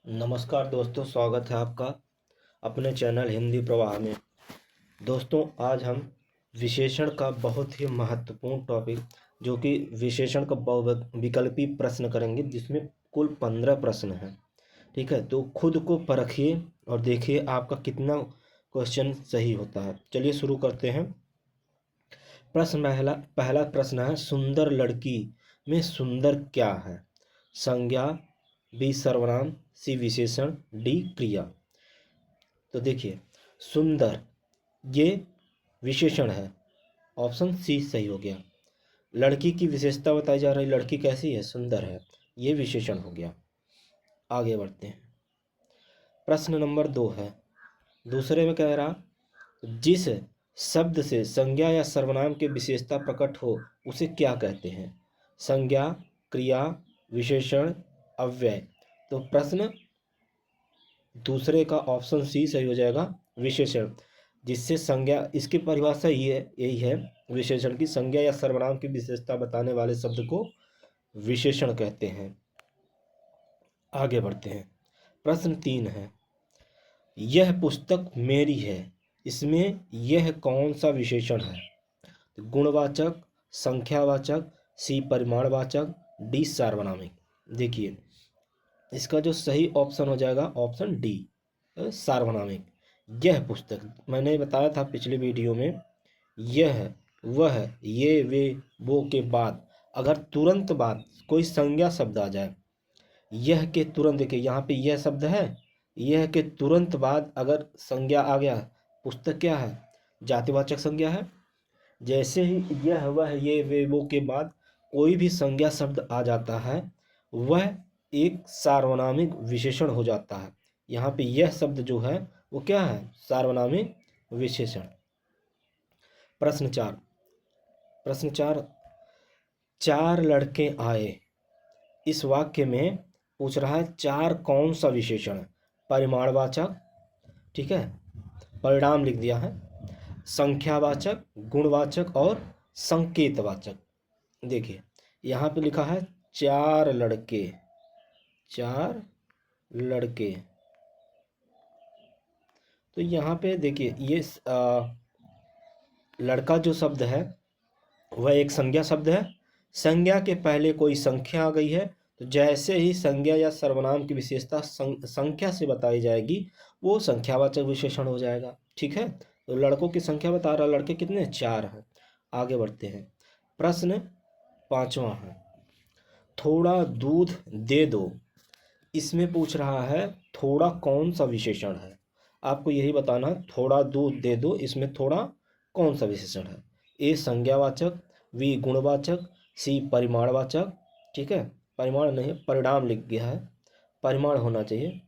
नमस्कार दोस्तों, स्वागत है आपका अपने चैनल हिंदी प्रवाह में। दोस्तों, आज हम विशेषण का बहुत ही महत्वपूर्ण टॉपिक जो कि विशेषण का विकल्पी प्रश्न करेंगे, जिसमें कुल 15 प्रश्न हैं। ठीक है, तो खुद को परखिए और देखिए आपका कितना क्वेश्चन सही होता है। चलिए शुरू करते हैं। प्रश्न पहला प्रश्न है, सुंदर लड़की में सुंदर क्या है? संज्ञा, बी सर्वनाम, सी विशेषण, डी क्रिया। तो देखिए, सुंदर ये विशेषण है, ऑप्शन सी सही हो गया। लड़की की विशेषता बताई जा रही, लड़की कैसी है? सुंदर है, ये विशेषण हो गया। आगे बढ़ते हैं। प्रश्न नंबर 2 है, दूसरे में कह रहा, जिस शब्द से संज्ञा या सर्वनाम की विशेषता प्रकट हो उसे क्या कहते हैं? संज्ञा, क्रिया, विशेषण, अव्यय। तो प्रश्न दूसरे का ऑप्शन सी सही हो जाएगा, विशेषण। जिससे संज्ञा, इसकी परिभाषा यही है विशेषण की, संज्ञा या सर्वनाम की विशेषता बताने वाले शब्द को विशेषण कहते हैं। आगे बढ़ते हैं। प्रश्न 3 है, यह पुस्तक मेरी है, इसमें यह कौन सा विशेषण है? गुणवाचक, संख्यावाचक, सी परिमाणवाचक, डी सार्वनामिक। देखिए, इसका जो सही ऑप्शन हो जाएगा ऑप्शन डी, सार्वनामिक। यह पुस्तक, मैंने बताया था पिछले वीडियो में, यह, वह, ये, वे, वो के बाद अगर तुरंत बाद कोई संज्ञा शब्द आ जाए, यह के तुरंत, देखिए यहाँ पे यह शब्द है, यह के तुरंत बाद अगर संज्ञा आ गया, पुस्तक क्या है? जातिवाचक संज्ञा है। जैसे ही यह, वह, ये, वे, वो के बाद कोई भी संज्ञा शब्द आ जाता है, वह एक सार्वनामिक विशेषण हो जाता है। यहाँ पे यह शब्द जो है वो क्या है? सार्वनामिक विशेषण। प्रश्न 4 चार लड़के आए, इस वाक्य में पूछ रहा है चार कौन सा विशेषण है? परिमाणवाचक, ठीक है, परिणाम लिख दिया है, संख्यावाचक, गुणवाचक और संकेतवाचक। देखिए, यहाँ पे लिखा है चार लड़के, चार लड़के। तो यहाँ पे देखिए, ये लड़का जो शब्द है वह एक संज्ञा शब्द है। संज्ञा के पहले कोई संख्या आ गई है, तो जैसे ही संज्ञा या सर्वनाम की विशेषता संख्या से बताई जाएगी, वो संख्यावाचक विशेषण हो जाएगा। ठीक है, तो लड़कों की संख्या बता रहा, लड़के कितने? चार हैं। आगे बढ़ते हैं। प्रश्न 5वां है, थोड़ा दूध दे दो, इसमें पूछ रहा है थोड़ा कौन सा विशेषण है? आपको यही बताना, थोड़ा दूध दे दो, इसमें थोड़ा कौन सा विशेषण है? ए संज्ञावाचक, बी गुणवाचक, सी परिमाणवाचक। ठीक है, परिमाण नहीं, परिणाम लिख गया है, परिमाण होना चाहिए,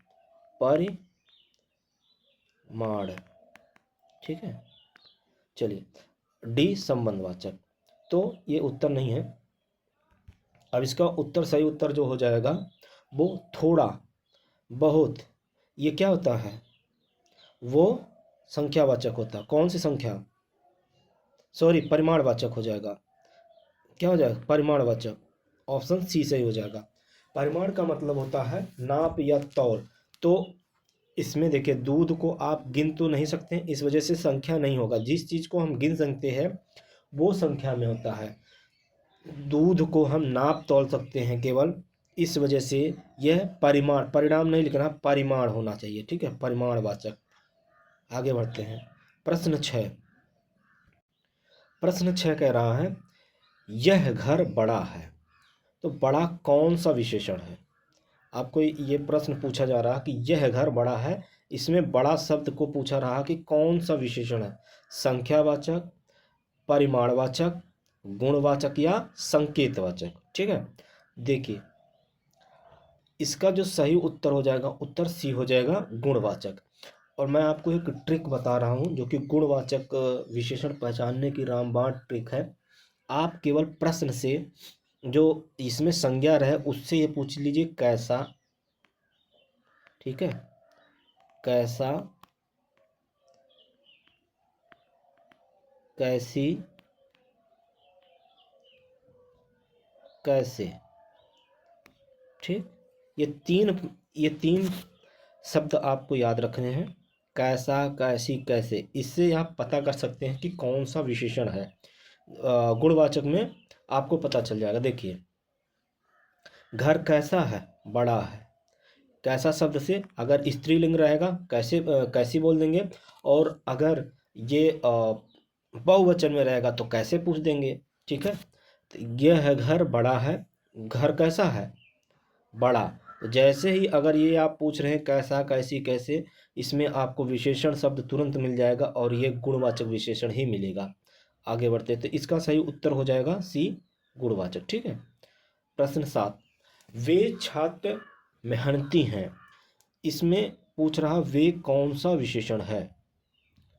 परिमाण। ठीक है, चलिए, डी संबंधवाचक। तो ये उत्तर नहीं है। अब इसका उत्तर, सही उत्तर जो हो जाएगा वो थोड़ा, बहुत, ये क्या होता है? वो संख्यावाचक होता है। कौन सी संख्या? सॉरी, परिमाणवाचक हो जाएगा। क्या हो जाएगा? परिमाणवाचक। ऑप्शन सी सही हो जाएगा। परिमाण का मतलब होता है नाप या तौल। तो इसमें देखिए, दूध को आप गिन तो नहीं सकते, इस वजह से संख्या नहीं होगा। जिस चीज़ को हम गिन सकते हैं वो संख्या में होता है। दूध को हम नाप तौल सकते हैं केवल, इस वजह से यह परिमाण, परिणाम नहीं लिखना, परिमाण होना चाहिए। ठीक है, परिमाणवाचक। आगे बढ़ते हैं। प्रश्न 6 कह रहा है, यह घर बड़ा है, तो बड़ा कौन सा विशेषण है? आपको ये प्रश्न पूछा जा रहा कि यह घर बड़ा है, इसमें बड़ा शब्द को पूछा रहा कि कौन सा विशेषण है? संख्यावाचक, परिमाणवाचक, गुणवाचक या संकेतवाचक। ठीक है, देखिए, इसका जो सही उत्तर हो जाएगा, उत्तर सी हो जाएगा, गुणवाचक। और मैं आपको एक ट्रिक बता रहा हूँ जो कि गुणवाचक विशेषण पहचानने की रामबाण ट्रिक है। आप केवल प्रश्न से जो इसमें संज्ञा रहे उससे ये पूछ लीजिए, कैसा। ठीक है, कैसा, कैसी, कैसे। ठीक, ये तीन, ये 3 शब्द आपको याद रखने हैं, कैसा, कैसी, कैसे। इससे आप पता कर सकते हैं कि कौन सा विशेषण है। गुणवाचक में आपको पता चल जाएगा। देखिए, घर कैसा है, बड़ा है। कैसा शब्द से अगर स्त्रीलिंग रहेगा कैसी बोल देंगे, और अगर ये बहुवचन में रहेगा तो कैसे पूछ देंगे। ठीक है, तो यह है घर, बड़ा है। घर कैसा है, बड़ा। तो जैसे ही अगर ये आप पूछ रहे हैं कैसा, कैसी, कैसे, इसमें आपको विशेषण शब्द तुरंत मिल जाएगा और ये गुणवाचक विशेषण ही मिलेगा। आगे बढ़ते हैं, तो इसका सही उत्तर हो जाएगा सी, गुणवाचक। ठीक है। प्रश्न 7, वे छात्र मेहनती हैं। इसमें पूछ रहा वे कौन सा विशेषण है।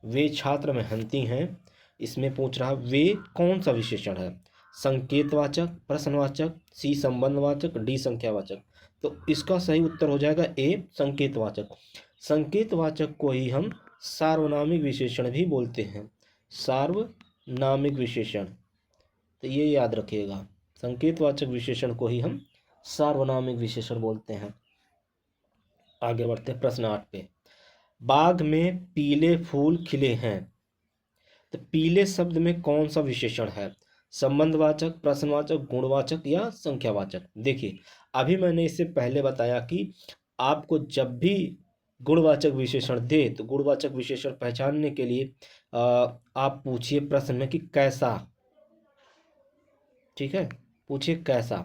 वे छात्र मेहनती हैं, इसमें पूछ रहा वे कौन सा विशेषण है। संकेतवाचक, प्रश्नवाचक, सी संबंधवाचक, डी संख्यावाचक। तो इसका सही उत्तर हो जाएगा ए, संकेतवाचक। संकेतवाचक को ही हम सार्वनामिक विशेषण भी बोलते हैं। सार्वनामिक विशेषण, तो ये याद रखिएगा, संकेतवाचक विशेषण को ही हम सार्वनामिक विशेषण बोलते हैं। आगे बढ़ते हैं प्रश्न 8 पे। बाग में पीले फूल खिले हैं। तो पीले शब्द में कौन सा विशेषण है। संबंधवाचक, प्रश्नवाचक, गुणवाचक या संख्यावाचक। देखिए, अभी मैंने इससे पहले बताया कि आपको जब भी गुणवाचक विशेषण दे तो गुणवाचक विशेषण पहचानने के लिए आप पूछिए प्रश्न में कि कैसा। ठीक है, पूछिए कैसा।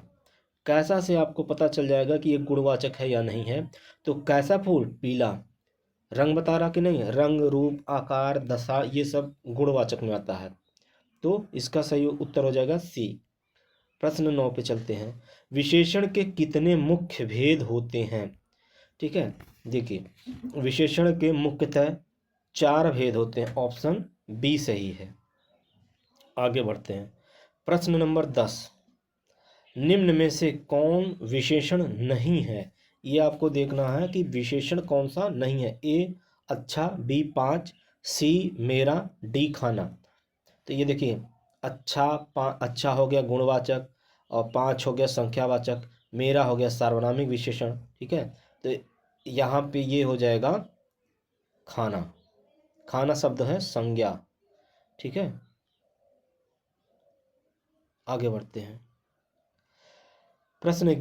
कैसा से आपको पता चल जाएगा कि ये गुणवाचक है या नहीं है। तो कैसा फूल, पीला। रंग बता रहा कि नहीं, रंग, रूप, आकार, दशा, ये सब गुणवाचक में आता है। तो इसका सही उत्तर हो जाएगा सी। प्रश्न 9 पे चलते हैं। विशेषण के कितने मुख्य भेद होते हैं। ठीक है, देखिए, विशेषण के मुख्यतः 4 भेद होते हैं। ऑप्शन बी सही है। आगे बढ़ते हैं। प्रश्न नंबर 10, निम्न में से कौन विशेषण नहीं है। ये आपको देखना है कि विशेषण कौन सा नहीं है। ए अच्छा, बी 5, सी मेरा, डी खाना। तो ये देखिए, अच्छा हो गया गुणवाचक, और 5 हो गया संख्यावाचक, मेरा हो गया सार्वनामिक विशेषण। ठीक है, तो यहाँ पे ये हो जाएगा खाना। खाना शब्द है संज्ञा। ठीक है, आगे बढ़ते हैं। प्रश्न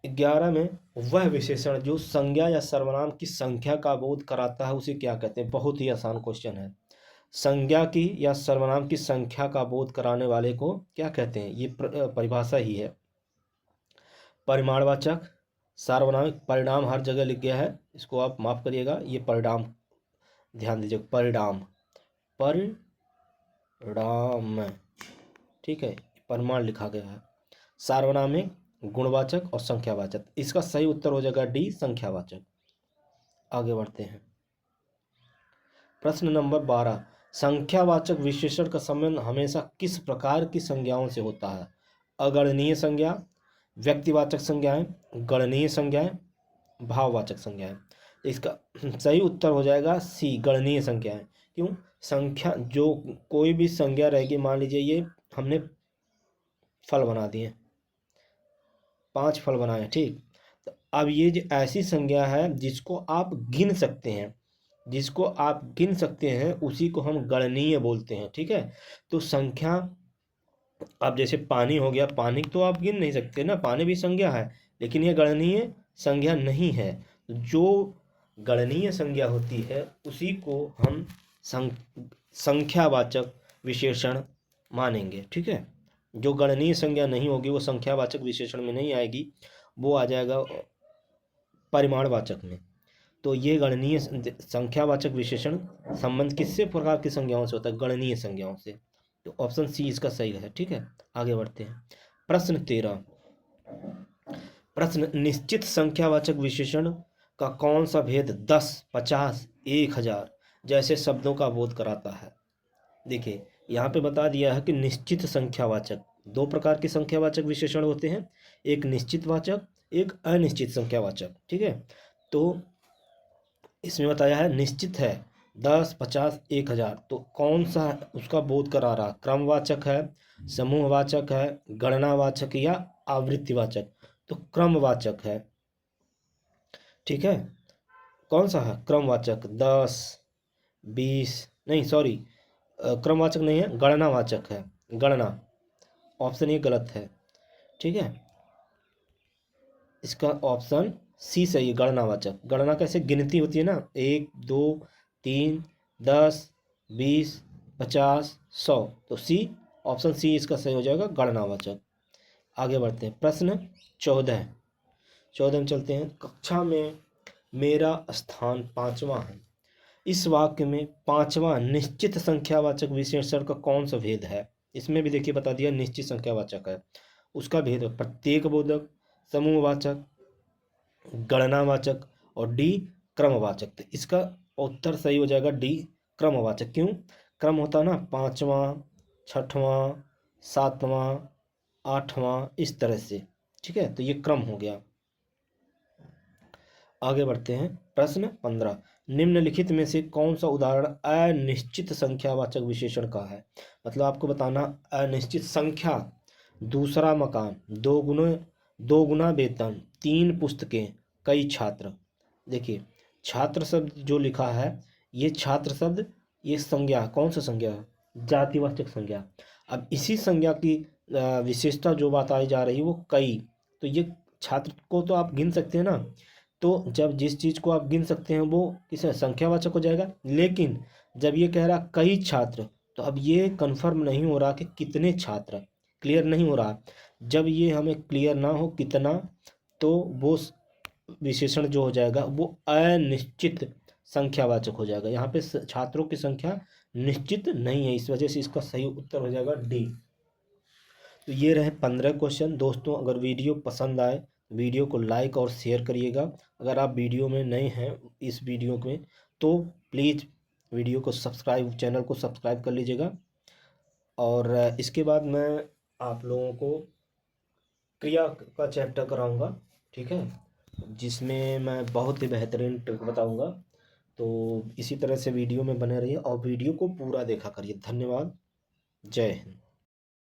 11 में वह विशेषण जो संज्ञा या सर्वनाम की संख्या का बोध कराता है उसे क्या कहते हैं। बहुत ही आसान क्वेश्चन है। संज्ञा की या सर्वनाम की संख्या का बोध कराने वाले को क्या कहते हैं। ये परिभाषा ही है। परिमाणवाचक, सार्वनामिक, परिणाम हर जगह लिख गया है, इसको आप माफ करिएगा। ये परिणाम, ध्यान दीजिए, परिणाम, परिणाम। ठीक है, परिमाण लिखा गया है। सार्वनामिक, गुणवाचक और संख्यावाचक। इसका सही उत्तर हो जाएगा डी, संख्यावाचक। आगे बढ़ते हैं। प्रश्न नंबर 12, संख्यावाचक विशेषण का संबंध हमेशा किस प्रकार की संज्ञाओं से होता है। अगणनीय संज्ञा, व्यक्तिवाचक संज्ञाएं, गणनीय संज्ञाएं, भाववाचक संज्ञाएं। इसका सही उत्तर हो जाएगा सी, गणनीय संज्ञाएं। क्यों, संख्या जो कोई भी संज्ञा रहेगी, मान लीजिए ये हमने फल बना दिए, 5 फल बनाए। ठीक, तो अब ये जो ऐसी संज्ञा है जिसको आप गिन सकते हैं, जिसको आप गिन सकते हैं उसी को हम गणनीय बोलते हैं। ठीक है, तो संख्या, अब जैसे पानी हो गया, पानी तो आप गिन नहीं सकते ना, पानी भी संज्ञा है, लेकिन ये गणनीय संज्ञा नहीं है। जो गणनीय संज्ञा होती है उसी को हम संख्यावाचक विशेषण मानेंगे। ठीक है, जो गणनीय संज्ञा नहीं होगी वो संख्यावाचक विशेषण में नहीं आएगी, वो आ जाएगा परिमाणवाचक में। तो ये गणनीय संख्यावाचक विशेषण संबंध किससे प्रकार की संज्ञाओं से होता है, गणनीय संज्ञाओं से। तो ऑप्शन सी इसका सही है। ठीक है, आगे बढ़ते हैं। प्रश्न 13, प्रश्न, निश्चित संख्यावाचक विशेषण का कौन सा भेद 10, 50, 1000 जैसे शब्दों का बोध कराता है। देखिए, यहाँ पे बता दिया है कि निश्चित संख्यावाचक, 2 प्रकार के संख्यावाचक विशेषण होते हैं, एक निश्चित वाचक, एक अनिश्चित संख्यावाचक। ठीक है, तो इसमें बताया है निश्चित है 10, 50, 1000, तो कौन सा उसका बोध करा रहा, क्रमवाचक है, समूहवाचक है, गणनावाचक या आवृत्तिवाचक। तो क्रमवाचक है। ठीक है, कौन सा है क्रमवाचक, 10, 20, नहीं सॉरी, क्रमवाचक नहीं है, गणनावाचक है, गणना। ऑप्शन ये गलत है। ठीक है, इसका ऑप्शन सी सही है, गणनावाचक। गणना कैसे गिनती होती है ना, 1, 2, 3, 10, 20, 50, 100, तो सी, ऑप्शन सी इसका सही हो जाएगा, गणनावाचक। आगे बढ़ते हैं, प्रश्न 14। 14 में चलते हैं, कक्षा में मेरा स्थान 5वां है। इस वाक्य में 5वां निश्चित संख्यावाचक विशेषण का कौन सा भेद है? इसमें भी देखिए बता दिया निश्चित संख्यावाचक है, उसका भेद है प्रत्येक बोधक, समूहवाचक, गणनावाचक और डी क्रमवाचक। तो इसका उत्तर सही हो जाएगा डी क्रमवाचक। क्यों? क्रम होता है ना 5वां, 6वां, 7वां, 8वां, इस तरह से। ठीक है, तो ये क्रम हो गया। आगे बढ़ते हैं, प्रश्न 15। निम्नलिखित में से कौन सा उदाहरण अनिश्चित संख्यावाचक विशेषण का है? मतलब आपको बताना अनिश्चित संख्या, दूसरा मकान, दो गुना वेतन, 3 पुस्तकें, कई छात्र। देखिए छात्र शब्द जो लिखा है, ये छात्र शब्द ये संज्ञा, कौन सा संज्ञा है? जातिवाचक संज्ञा। अब इसी संज्ञा की विशेषता जो बताई जा रही है वो कई, तो ये छात्र को तो आप गिन सकते हैं ना, तो जब जिस चीज़ को आप गिन सकते हैं वो किस संख्यावाचक हो जाएगा। लेकिन जब ये कह रहा कई छात्र, तो अब ये कंफर्म नहीं हो रहा कि कितने छात्र, क्लियर नहीं हो रहा। जब ये हमें क्लियर ना हो कितना, तो वो विशेषण जो हो जाएगा वो अनिश्चित संख्यावाचक हो जाएगा। यहाँ पे छात्रों की संख्या निश्चित नहीं है, इस वजह से इसका सही उत्तर हो जाएगा डी। तो ये रहे 15 क्वेश्चन। दोस्तों अगर वीडियो पसंद आए, वीडियो को लाइक और शेयर करिएगा। अगर आप वीडियो में नए हैं इस वीडियो में, तो प्लीज़ वीडियो को सब्सक्राइब, चैनल को सब्सक्राइब कर लीजिएगा। और इसके बाद मैं आप लोगों को क्रिया का चैप्टर कराऊंगा, ठीक है, जिसमें मैं बहुत ही बेहतरीन ट्रिक बताऊंगा। तो इसी तरह से वीडियो में बने रहिए और वीडियो को पूरा देखा करिए। धन्यवाद, जय हिंद।